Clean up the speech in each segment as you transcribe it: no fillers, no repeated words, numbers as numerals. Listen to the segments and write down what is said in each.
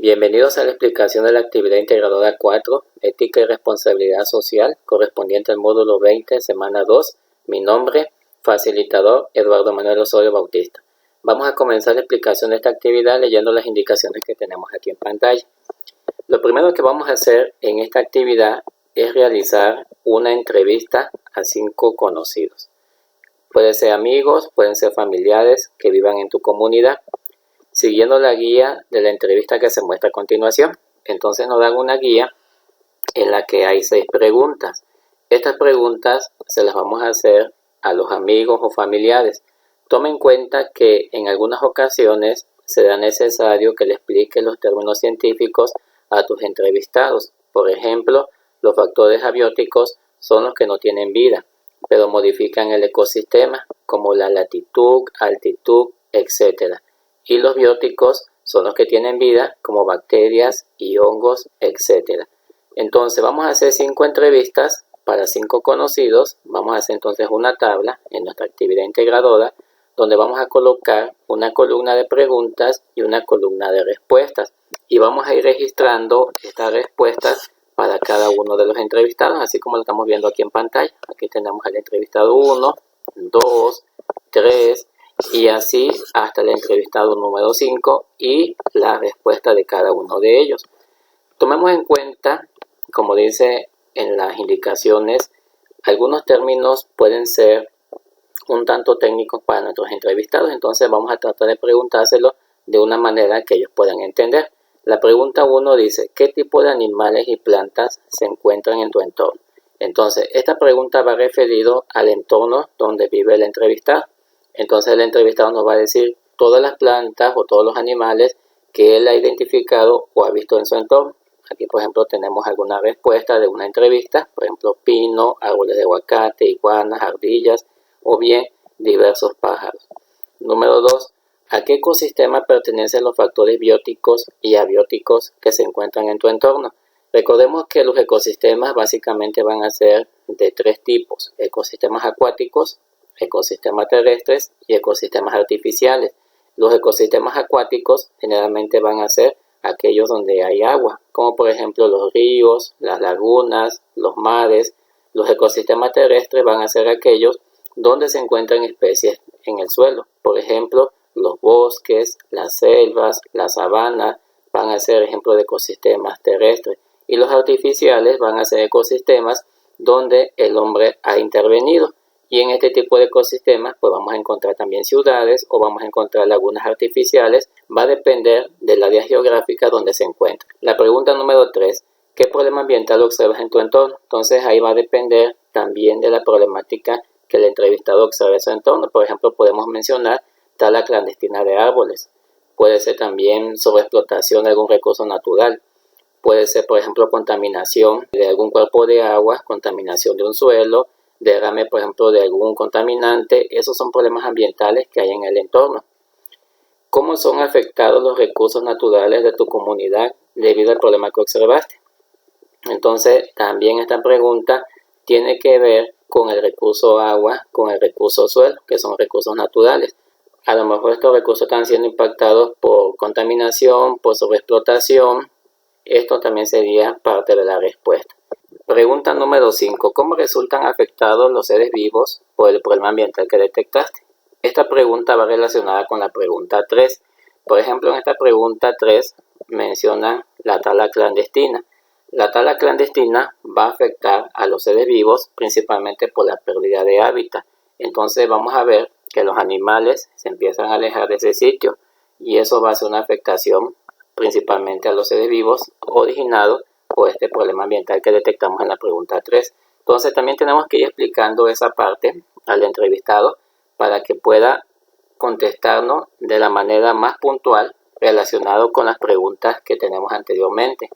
Bienvenidos a la explicación de la actividad integradora 4, Ética y Responsabilidad Social, correspondiente al módulo 20, semana 2. Mi nombre, facilitador Eduardo Manuel Osorio Bautista. Vamos a comenzar la explicación de esta actividad leyendo las indicaciones que tenemos aquí en pantalla. Lo primero que vamos a hacer en esta actividad es realizar una entrevista a 5 conocidos. Pueden ser amigos, pueden ser familiares que vivan en tu comunidad, siguiendo la guía de la entrevista que se muestra a continuación. Entonces nos dan una guía en la que hay 6 preguntas. Estas preguntas se las vamos a hacer a los amigos o familiares. Toma en cuenta que en algunas ocasiones será necesario que le expliques los términos científicos a tus entrevistados. Por ejemplo, los factores abióticos son los que no tienen vida, pero modifican el ecosistema, como la latitud, altitud, etc. Y los bióticos son los que tienen vida, como bacterias y hongos, etc. Entonces vamos a hacer 5 entrevistas para 5 conocidos. Vamos a hacer entonces una tabla en nuestra actividad integradora, donde vamos a colocar una columna de preguntas y una columna de respuestas. Y vamos a ir registrando estas respuestas para cada uno de los entrevistados, así como lo estamos viendo aquí en pantalla. Aquí tenemos al entrevistado 1, 2, 3, y así hasta el entrevistado número 5 y la respuesta de cada uno de ellos. Tomemos en cuenta, como dice en las indicaciones, algunos términos pueden ser un tanto técnicos para nuestros entrevistados, entonces vamos a tratar de preguntárselo de una manera que ellos puedan entender. La pregunta 1 dice: ¿qué tipo de animales y plantas se encuentran en tu entorno? Entonces, esta pregunta va referido al entorno donde vive el entrevistado. Entonces, el entrevistado nos va a decir todas las plantas o todos los animales que él ha identificado o ha visto en su entorno. Aquí, por ejemplo, tenemos alguna respuesta de una entrevista, por ejemplo, pino, árboles de aguacate, iguanas, ardillas o bien diversos pájaros. Número 2. ¿A qué ecosistema pertenecen los factores bióticos y abióticos que se encuentran en tu entorno? Recordemos que los ecosistemas básicamente van a ser de 3 tipos: ecosistemas acuáticos, ecosistemas terrestres y ecosistemas artificiales. Los ecosistemas acuáticos generalmente van a ser aquellos donde hay agua, como por ejemplo los ríos, las lagunas, los mares. Los ecosistemas terrestres van a ser aquellos donde se encuentran especies en el suelo, por ejemplo los bosques, las selvas, las sabanas van a ser ejemplos de ecosistemas terrestres, y los artificiales van a ser ecosistemas donde el hombre ha intervenido. Y en este tipo de ecosistemas pues vamos a encontrar también ciudades o vamos a encontrar lagunas artificiales. Va a depender del área geográfica donde se encuentra. La pregunta número 3: ¿qué problema ambiental observas en tu entorno? Entonces ahí va a depender también de la problemática que el entrevistado observe en su entorno. Por ejemplo, podemos mencionar tala clandestina de árboles. Puede ser también sobreexplotación de algún recurso natural. Puede ser, por ejemplo, contaminación de algún cuerpo de agua, contaminación de un suelo, derrame, por ejemplo, de algún contaminante. Esos son problemas ambientales que hay en el entorno. ¿Cómo son afectados los recursos naturales de tu comunidad debido al problema que observaste? Entonces, también esta pregunta tiene que ver con el recurso agua, con el recurso suelo, que son recursos naturales. A lo mejor estos recursos están siendo impactados por contaminación, por sobreexplotación. Esto también sería parte de la respuesta. Pregunta número 5. ¿Cómo resultan afectados los seres vivos por el problema ambiental que detectaste? Esta pregunta va relacionada con la pregunta 3. Por ejemplo, en esta pregunta 3 menciona la tala clandestina. La tala clandestina va a afectar a los seres vivos principalmente por la pérdida de hábitat. Entonces vamos a ver que los animales se empiezan a alejar de ese sitio y eso va a ser una afectación principalmente a los seres vivos originado por este problema ambiental que detectamos en la pregunta 3. Entonces también tenemos que ir explicando esa parte al entrevistado para que pueda contestarnos de la manera más puntual relacionado con las preguntas que tenemos anteriormente.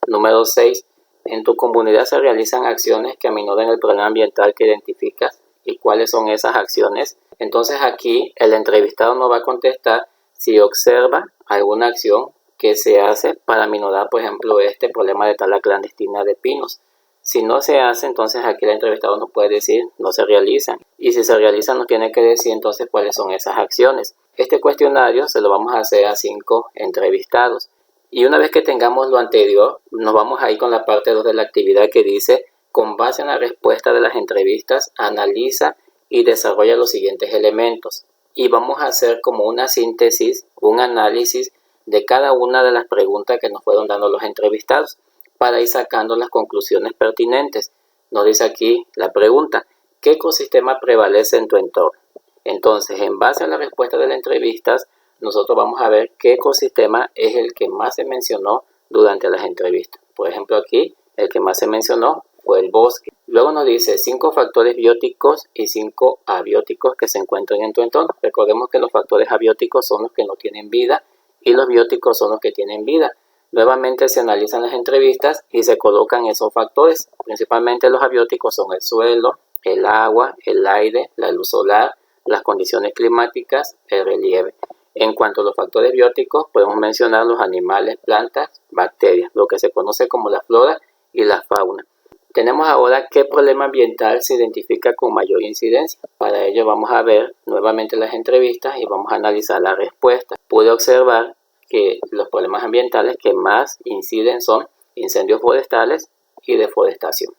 Número 6. ¿En tu comunidad se realizan acciones que aminoren el problema ambiental que identificas? ¿Y cuáles son esas acciones? Entonces aquí el entrevistado nos va a contestar si observa alguna acción que se hace para aminorar, por ejemplo, este problema de tala clandestina de pinos. Si no se hace, entonces aquí el entrevistado nos puede decir no se realizan. Y si se realizan, nos tiene que decir entonces cuáles son esas acciones. Este cuestionario se lo vamos a hacer a 5 entrevistados. Y una vez que tengamos lo anterior, nos vamos a ir con la parte 2 de la actividad que dice, con base en la respuesta de las entrevistas, analiza y desarrolla los siguientes elementos. Y vamos a hacer como una síntesis, un análisis de cada una de las preguntas que nos fueron dando los entrevistados para ir sacando las conclusiones pertinentes. Nos dice aquí la pregunta, ¿qué ecosistema prevalece en tu entorno? Entonces, en base a la respuesta de las entrevistas, nosotros vamos a ver qué ecosistema es el que más se mencionó durante las entrevistas. Por ejemplo, aquí el que más se mencionó fue el bosque. Luego nos dice 5 factores bióticos y 5 abióticos que se encuentran en tu entorno. Recordemos que los factores abióticos son los que no tienen vida y los bióticos son los que tienen vida. Nuevamente se analizan las entrevistas y se colocan esos factores. Principalmente los abióticos son el suelo, el agua, el aire, la luz solar, las condiciones climáticas, el relieve. En cuanto a los factores bióticos, podemos mencionar los animales, plantas, bacterias, lo que se conoce como la flora y la fauna. Tenemos ahora qué problema ambiental se identifica con mayor incidencia. Para ello vamos a ver nuevamente las entrevistas y vamos a analizar la respuesta. Pude observar que los problemas ambientales que más inciden son incendios forestales y deforestación.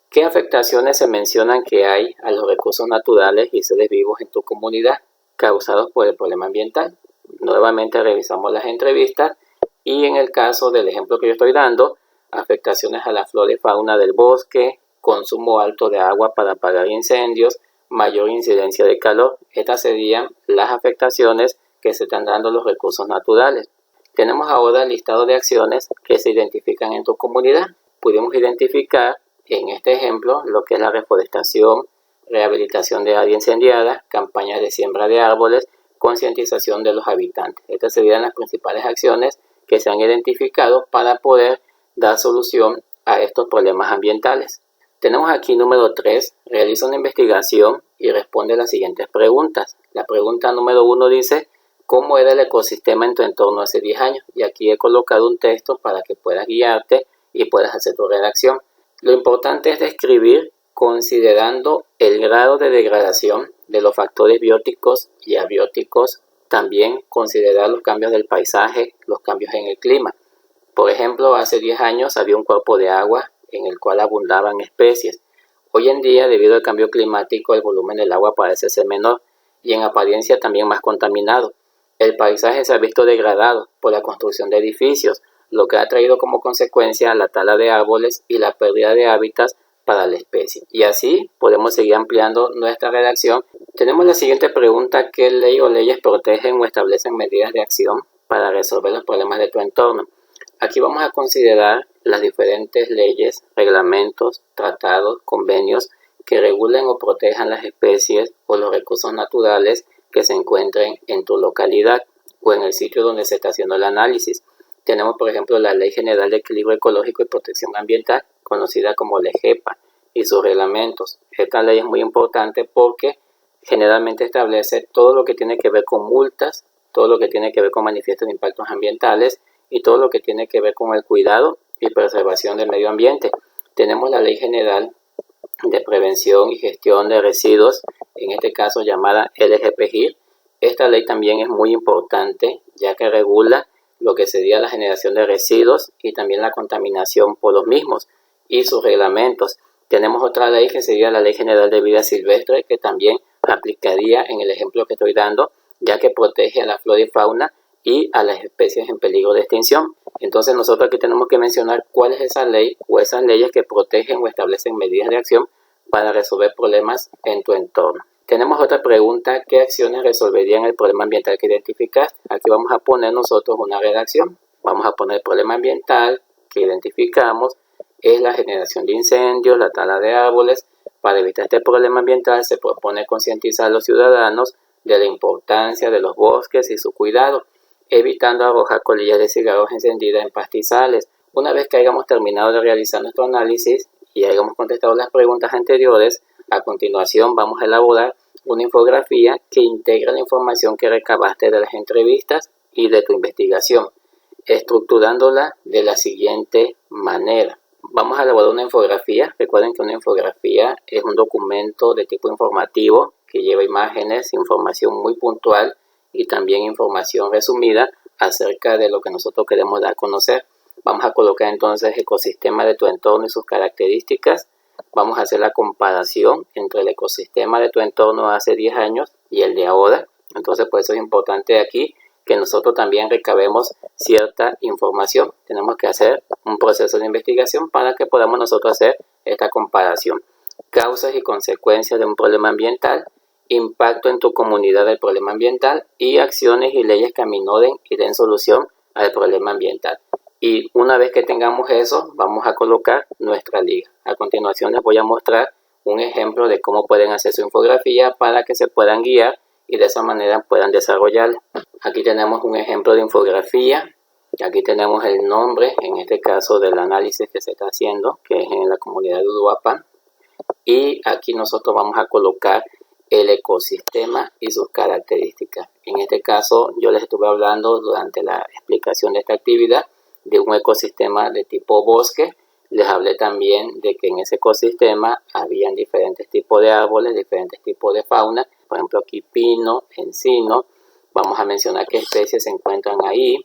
¿Qué afectaciones se mencionan que hay a los recursos naturales y seres vivos en tu comunidad causados por el problema ambiental? Nuevamente revisamos las entrevistas y en el caso del ejemplo que yo estoy dando, afectaciones a la flora y fauna del bosque, consumo alto de agua para apagar incendios, mayor incidencia de calor. Estas serían las afectaciones que se están dando a los recursos naturales. Tenemos ahora el listado de acciones que se identifican en tu comunidad. Pudimos identificar en este ejemplo lo que es la reforestación, rehabilitación de área incendiada, campañas de siembra de árboles, concientización de los habitantes. Estas serían las principales acciones que se han identificado para poder dar solución a estos problemas ambientales. Tenemos aquí número 3, realiza una investigación y responde las siguientes preguntas. La pregunta número 1 dice, ¿cómo era el ecosistema en tu entorno hace 10 años? Y aquí he colocado un texto para que puedas guiarte y puedas hacer tu redacción. Lo importante es describir considerando el grado de degradación de los factores bióticos y abióticos, también considerar los cambios del paisaje, los cambios en el clima. Por ejemplo, hace 10 años había un cuerpo de agua en el cual abundaban especies. Hoy en día, debido al cambio climático, el volumen del agua parece ser menor y en apariencia también más contaminado. El paisaje se ha visto degradado por la construcción de edificios, lo que ha traído como consecuencia la tala de árboles y la pérdida de hábitats para la especie. Y así podemos seguir ampliando nuestra redacción. Tenemos la siguiente pregunta, ¿qué ley o leyes protegen o establecen medidas de acción para resolver los problemas de tu entorno? Aquí vamos a considerar las diferentes leyes, reglamentos, tratados, convenios que regulen o protejan las especies o los recursos naturales que se encuentren en tu localidad o en el sitio donde se está haciendo el análisis. Tenemos, por ejemplo, la Ley General de Equilibrio Ecológico y Protección Ambiental, conocida como LEGEPA, y sus reglamentos. Esta ley es muy importante porque generalmente establece todo lo que tiene que ver con multas, todo lo que tiene que ver con manifiestos de impactos ambientales y todo lo que tiene que ver con el cuidado y preservación del medio ambiente. Tenemos la Ley General de Prevención y Gestión de Residuos, en este caso llamada LGPGI. Esta ley también es muy importante ya que regula lo que sería la generación de residuos y también la contaminación por los mismos y sus reglamentos. Tenemos otra ley que sería la Ley General de Vida Silvestre, que también aplicaría en el ejemplo que estoy dando, ya que protege a la flora y fauna y a las especies en peligro de extinción. Entonces nosotros aquí tenemos que mencionar cuál es esa ley o esas leyes que protegen o establecen medidas de acción para resolver problemas en tu entorno. Tenemos otra pregunta, ¿qué acciones resolverían el problema ambiental que identificaste? Aquí vamos a poner nosotros una redacción. Vamos a poner el problema ambiental que identificamos es la generación de incendios, la tala de árboles. Para evitar este problema ambiental se propone concientizar a los ciudadanos de la importancia de los bosques y su cuidado, evitando arrojar colillas de cigarros encendidas en pastizales. Una vez que hayamos terminado de realizar nuestro análisis y hayamos contestado las preguntas anteriores, a continuación vamos a elaborar una infografía que integra la información que recabaste de las entrevistas y de tu investigación, estructurándola de la siguiente manera. Vamos a elaborar una infografía. Recuerden que una infografía es un documento de tipo informativo que lleva imágenes, información muy puntual y también información resumida acerca de lo que nosotros queremos dar a conocer. Vamos a colocar entonces el ecosistema de tu entorno y sus características. Vamos a hacer la comparación entre el ecosistema de tu entorno hace 10 años y el de ahora. Entonces, por eso es importante aquí que nosotros también recabemos cierta información. Tenemos que hacer un proceso de investigación para que podamos nosotros hacer esta comparación. Causas y consecuencias de un problema ambiental, impacto en tu comunidad del problema ambiental y acciones y leyes que aminoren y den solución al problema ambiental. Y una vez que tengamos eso, vamos a colocar nuestra liga. A continuación les voy a mostrar un ejemplo de cómo pueden hacer su infografía para que se puedan guiar y de esa manera puedan desarrollarla. Aquí tenemos un ejemplo de infografía. Aquí tenemos el nombre, en este caso del análisis que se está haciendo, que es en la comunidad de Uruapan. Y aquí nosotros vamos a colocar el ecosistema y sus características. En este caso yo les estuve hablando durante la explicación de esta actividad de un ecosistema de tipo bosque. Les hablé también de que en ese ecosistema habían diferentes tipos de árboles, diferentes tipos de fauna. Por ejemplo, aquí pino, encino. Vamos a mencionar qué especies se encuentran ahí.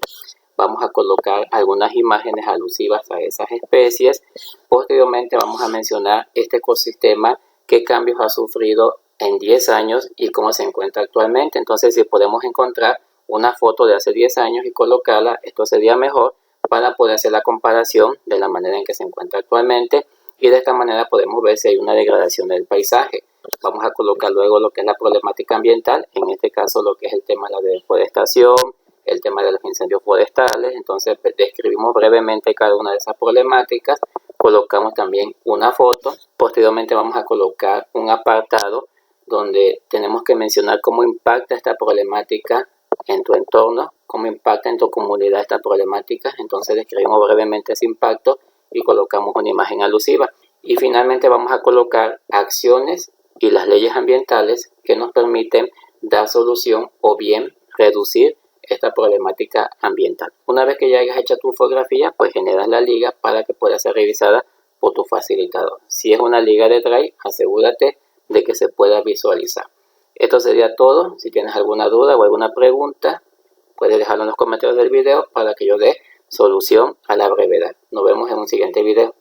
Vamos a colocar algunas imágenes alusivas a esas especies. Posteriormente vamos a mencionar este ecosistema, qué cambios ha sufrido en 10 años y cómo se encuentra actualmente. Entonces, si podemos encontrar una foto de hace 10 años y colocarla, esto sería mejor para poder hacer la comparación de la manera en que se encuentra actualmente y de esta manera podemos ver si hay una degradación del paisaje. Vamos a colocar luego lo que es la problemática ambiental, en este caso lo que es el tema de la deforestación, el tema de los incendios forestales. Entonces describimos brevemente cada una de esas problemáticas, colocamos también una foto, posteriormente vamos a colocar un apartado donde tenemos que mencionar cómo impacta esta problemática en tu entorno, cómo impacta en tu comunidad esta problemática. Entonces describimos brevemente ese impacto y colocamos una imagen alusiva. Y finalmente vamos a colocar acciones y las leyes ambientales que nos permiten dar solución o bien reducir esta problemática ambiental. Una vez que ya hayas hecho tu infografía, pues generas la liga para que pueda ser revisada por tu facilitador. Si es una liga de Drive, asegúrate de que se pueda visualizar. Esto sería todo. Si tienes alguna duda o alguna pregunta, puedes dejarlo en los comentarios del video para que yo dé solución a la brevedad. Nos vemos en un siguiente video.